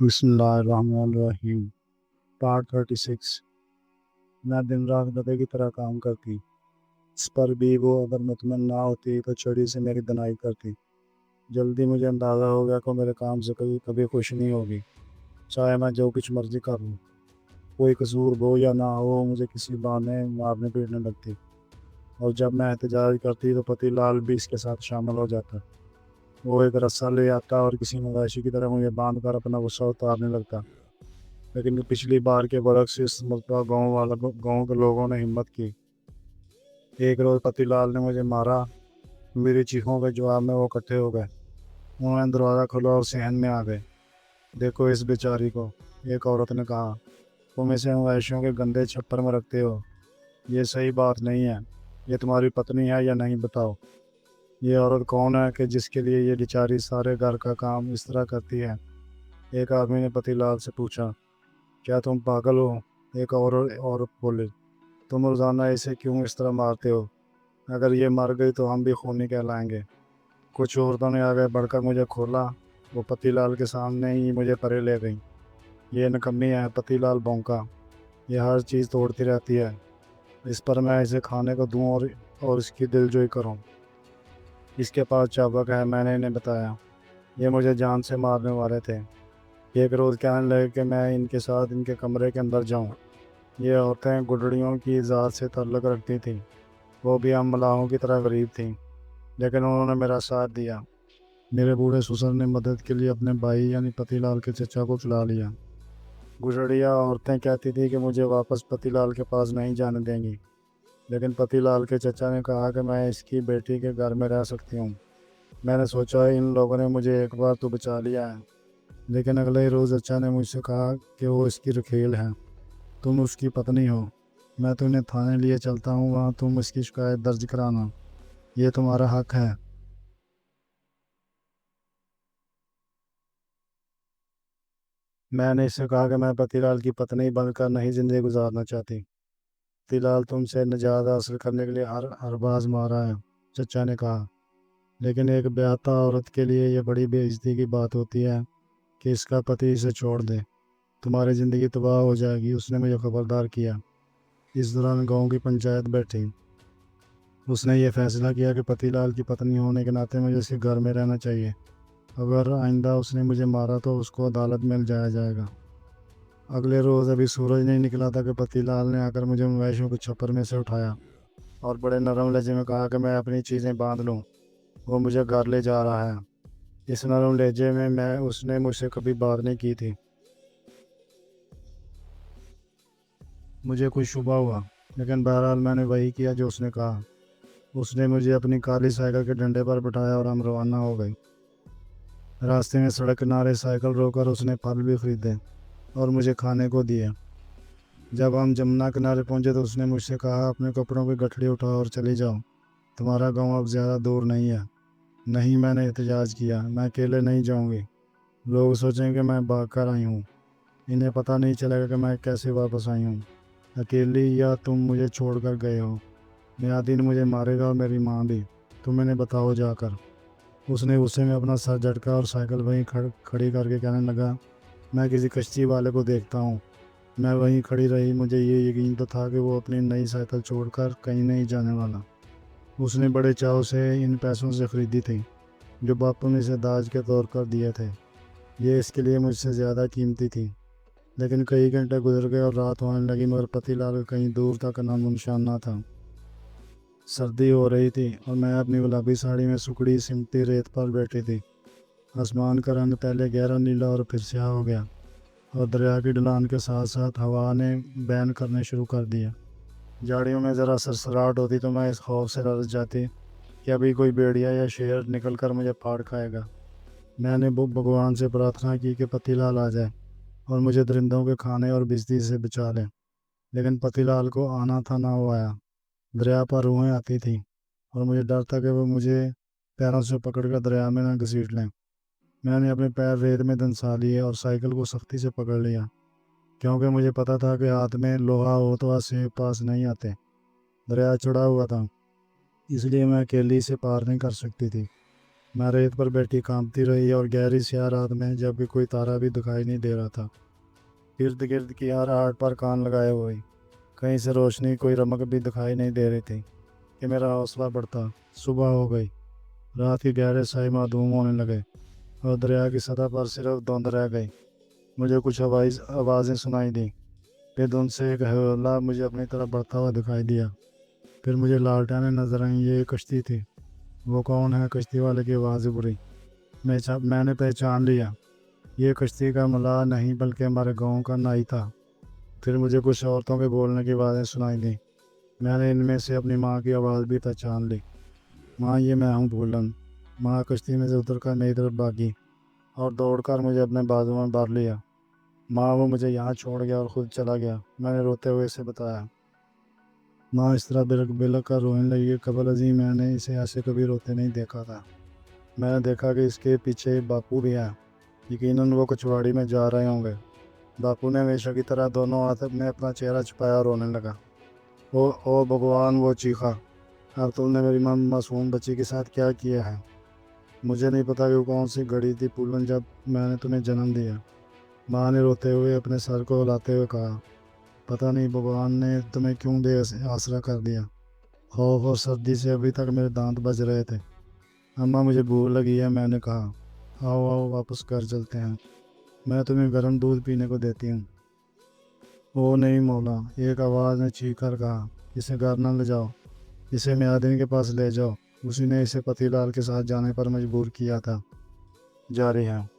بسم اللہ الرحمن الرحیم۔ پارٹ 36۔ میں دن رات گدھے کی طرح کام کرتی، اس پر بھی وہ اگر مطمئن نہ ہوتی تو چڑی سے میری دنائی کرتی۔ جلدی مجھے اندازہ ہو گیا کہ میرے کام سے کبھی خوش نہیں ہوگی، چاہے میں جو کچھ مرضی کر لوں۔ کوئی قصور ہو یا نہ ہو، مجھے کسی بہانے مارنے پیٹنے لگتی، اور جب میں احتجاج کرتی تو پتی لال بھی اس کے ساتھ شامل ہو جاتا۔ وہ ایک رسا لے آتا اور کسی مویشی کی طرح مجھے باندھ کر اپنا غصہ اتارنے لگتا۔ لیکن پچھلی بار کے برعکس اس مرتبہ گاؤں کے لوگوں نے ہمت کی۔ ایک روز پتی لال نے مجھے مارا۔ میری چیخوں کے جواب میں وہ اکٹھے ہو گئے۔ انہوں نے دروازہ کھولا اور صحن میں آ گئے۔ دیکھو اس بیچاری کو، ایک عورت نے کہا، تم اسے مویشیوں کے گندے چھپر میں رکھتے ہو، یہ صحیح بات نہیں ہے۔ یہ تمہاری پتنی ہے یا نہیں، بتاؤ۔ یہ عورت کون ہے کہ جس کے لیے یہ بیچاری سارے گھر کا کام اس طرح کرتی ہے؟ ایک آدمی نے پتی لال سے پوچھا۔ کیا تم پاگل ہو؟ ایک اور عورت بولی۔ تم روزانہ اسے کیوں اس طرح مارتے ہو؟ اگر یہ مر گئی تو ہم بھی خونی کہلائیں گے۔ کچھ عورتوں نے آگے بڑھ کر مجھے کھولا۔ وہ پتی لال کے سامنے ہی مجھے پرے لے گئیں۔ یہ نکمی ہے، پتی لال بونکا، یہ ہر چیز توڑتی رہتی ہے۔ اس پر میں اسے کھانے کو دوں اور اس کی دل جوئی کروں۔ اس کے پاس چابک ہے، میں نے انہیں بتایا۔ یہ مجھے جان سے مارنے والے تھے۔ ایک روز کہنے لگے کہ میں ان کے ساتھ ان کے کمرے کے اندر جاؤں۔ یہ عورتیں گڈڑیوں کی ذات سے تعلق رکھتی تھیں، وہ بھی ہم ملاحوں کی طرح غریب تھیں، لیکن انہوں نے میرا ساتھ دیا۔ میرے بوڑھے سسر نے مدد کے لیے اپنے بھائی یعنی پتی لال کے چچا کو چلا لیا۔ گڈڑیا عورتیں کہتی تھیں کہ مجھے واپس پتی لال کے پاس نہیں جانے دیں گی، لیکن پتی لال کے چچا نے کہا کہ میں اس کی بیٹی کے گھر میں رہ سکتی ہوں۔ میں نے سوچا ان لوگوں نے مجھے ایک بار تو بچا لیا ہے، لیکن اگلے ہی روز چچا نے مجھ سے کہا کہ وہ اس کی رکھیل ہے، تم اس کی پتنی ہو، میں تمہیں تھانے لیے چلتا ہوں، وہاں تم اس کی شکایت درج کرانا، یہ تمہارا حق ہے۔ میں نے اس سے کہا کہ میں پتی لال کی پتنی بن کر نہیں زندگی گزارنا چاہتی۔ پتی لال تم سے نجات حاصل کرنے کے لیے ہر باز مارا ہے، چچا نے کہا، لیکن ایک بیاہتا عورت کے لیے یہ بڑی بے عزتی کی بات ہوتی ہے کہ اس کا پتی اسے چھوڑ دے، تمہاری زندگی تباہ ہو جائے گی۔ اس نے مجھے خبردار کیا۔ اس دوران گاؤں کی پنچایت بیٹھی۔ اس نے یہ فیصلہ کیا کہ پتی لال کی پتنی ہونے کے ناطے مجھے اس کے گھر میں رہنا چاہیے۔ اگر آئندہ اس نے مجھے مارا تو اس کو عدالت میں لے جایا جائے گا۔ اگلے روز ابھی سورج نہیں نکلا تھا کہ پتی لال نے آ کر مجھے مویشیوں کے چھپر میں سے اٹھایا اور بڑے نرم لہجے میں کہا کہ میں اپنی چیزیں باندھ لوں، وہ مجھے گھر لے جا رہا ہے۔ اس نرم لہجے میں اس نے مجھ سے کبھی بات نہیں کی تھی۔ مجھے کچھ شبہ ہوا، لیکن بہرحال میں نے وہی کیا جو اس نے کہا۔ اس نے مجھے اپنی کالی سائیکل کے ڈنڈے پر بٹھایا اور ہم روانہ ہو گئے۔ راستے میں سڑک کنارے سائیکل روک کر اس نے پھل بھی خریدے اور مجھے کھانے کو دیے۔ جب ہم جمنا کنارے پہنچے تو اس نے مجھ سے کہا، اپنے کپڑوں کی گٹھڑی اٹھاؤ اور چلی جاؤ، تمہارا گاؤں اب زیادہ دور نہیں ہے۔ نہیں، میں نے احتجاج کیا، میں اکیلے نہیں جاؤں گی، لوگ سوچیں گے میں بھاگ کر آئی ہوں، انہیں پتہ نہیں چلے گا کہ میں کیسے واپس آئی ہوں، اکیلی یا تم مجھے چھوڑ کر گئے ہو۔ میادین مجھے مارے گا اور میری ماں بھی، تم انہیں بتاؤ جا کر۔ اس نے غصے میں اپنا سر جھٹکا اور سائیکل وہیں کھڑی کر کے کہنے لگا، میں کسی کشتی والے کو دیکھتا ہوں۔ میں وہیں کھڑی رہی، مجھے یہ یقین تو تھا کہ وہ اپنی نئی سائیکل چھوڑ کر کہیں نہیں جانے والا۔ اس نے بڑے چاؤ سے ان پیسوں سے خریدی تھی جو باپو نے اسے داج کے طور پر دیے تھے۔ یہ اس کے لیے مجھ سے زیادہ قیمتی تھی۔ لیکن کئی گھنٹے گزر گئے اور رات ہونے لگی، مگر پتی لال کہیں دور تک نام و نشان نہ تھا۔ سردی ہو رہی تھی اور میں اپنی گلابی ساڑی میں سکڑی سمٹی ریت پر بیٹھی تھی۔ آسمان کا رنگ پہلے گہرا نیلا اور پھر سیاہ ہو گیا، اور دریا کی ڈھلان کے ساتھ ساتھ ہوا نے بین کرنے شروع کر دیا۔ جھاڑیوں میں ذرا سرسراہٹ ہوتی تو میں اس خوف سے لرز جاتی کہ ابھی کوئی بھیڑیا یا شیر نکل کر مجھے پھاڑ کھائے گا۔ میں نے بھگوان سے پرارتھنا کی کہ پتی لال آ جائے اور مجھے درندوں کے کھانے اور بجلی سے بچا لے، لیکن پتی لال کو آنا تھا، نہ وہ آیا۔ دریا پر روحیں آتی تھیں اور مجھے ڈر تھا کہ وہ مجھے پیروں سے پکڑ کر دریا میں نہ گھسیٹ لیں۔ میں نے اپنے پیر ریت میں دنسا لیے اور سائیکل کو سختی سے پکڑ لیا، کیونکہ مجھے پتا تھا کہ ہاتھ میں لوہا ہو تو ایسے پاس نہیں آتے۔ دریا چڑھا ہوا تھا، اس لیے میں اکیلی سے پار نہیں کر سکتی تھی۔ میں ریت پر بیٹھی کانپتی رہی اور گہری سیاہ رات میں جب بھی کوئی تارا بھی دکھائی نہیں دے رہا تھا، ارد گرد کی ہر آہٹ پر کان لگائے ہوئے، کہیں سے روشنی کوئی رمق بھی دکھائی نہیں دے رہی تھی کہ میرا حوصلہ بڑھتا۔ صبح ہو گئی، رات کے گہرے سائے معدوم ہونے لگے اور دریا کی سطح پر صرف دھند رہ گئی۔ مجھے کچھ آوازیں سنائی دیں، پھر دھند سے ایک حوالہ مجھے اپنی طرف بڑھتا ہوا دکھائی دیا۔ پھر مجھے لالٹینیں نظر آئیں، یہ ایک کشتی تھی۔ وہ کون ہے؟ کشتی والے کی آواز ابھری۔ میں نے پہچان لیا، یہ کشتی کا ملاح نہیں بلکہ ہمارے گاؤں کا نائی تھا۔ پھر مجھے کچھ عورتوں کے بولنے کی آوازیں سنائی دیں، میں نے ان میں سے اپنی ماں کی آواز بھی پہچان لی۔ ماں، یہ میں ہوں پھولن۔ ماں کشتی میں سے اتر کر میری طرف بھاگی اور دوڑ کر مجھے اپنے بازو میں بھر لیا۔ ماں، وہ مجھے یہاں چھوڑ گیا اور خود چلا گیا، میں نے روتے ہوئے اسے بتایا۔ ماں اس طرح بلک کر رونے لگی کہ قبل ازیں میں نے اسے ایسے کبھی روتے نہیں دیکھا تھا۔ میں نے دیکھا کہ اس کے پیچھے باپو بھی ہے، یقیناً وہ کچھواڑی میں جا رہے ہوں گے۔ باپو نے ہمیشہ کی طرح دونوں ہاتھ میں اپنا چہرہ چھپایا اور رونے لگا۔ او بھگوان، وہ چیخا، اب تم نے میری معصوم بچی کے ساتھ کیا کیا ہے؟ مجھے نہیں پتا کہ وہ کون سی گھڑی تھی پھولن جب میں نے تمہیں جنم دیا۔ ماں نے روتے ہوئے اپنے سر کو ہلاتے ہوئے کہا، پتہ نہیں بھگوان نے تمہیں کیوں بے آسرا کر دیا۔ خوف اور سردی سے ابھی تک میرے دانت بج رہے تھے۔ اماں، مجھے بھوک لگی ہے، میں نے کہا۔ آؤ آؤ، واپس گھر چلتے ہیں، میں تمہیں گرم دودھ پینے کو دیتی ہوں۔ او نہیں مولا، ایک آواز نے چیخ کر کہا، اسے گھر نہ لے جاؤ، اسے میادین کے پاس لے جاؤ، اسی نے اسے پتی لال کے ساتھ جانے پر مجبور کیا تھا۔ جاری ہے۔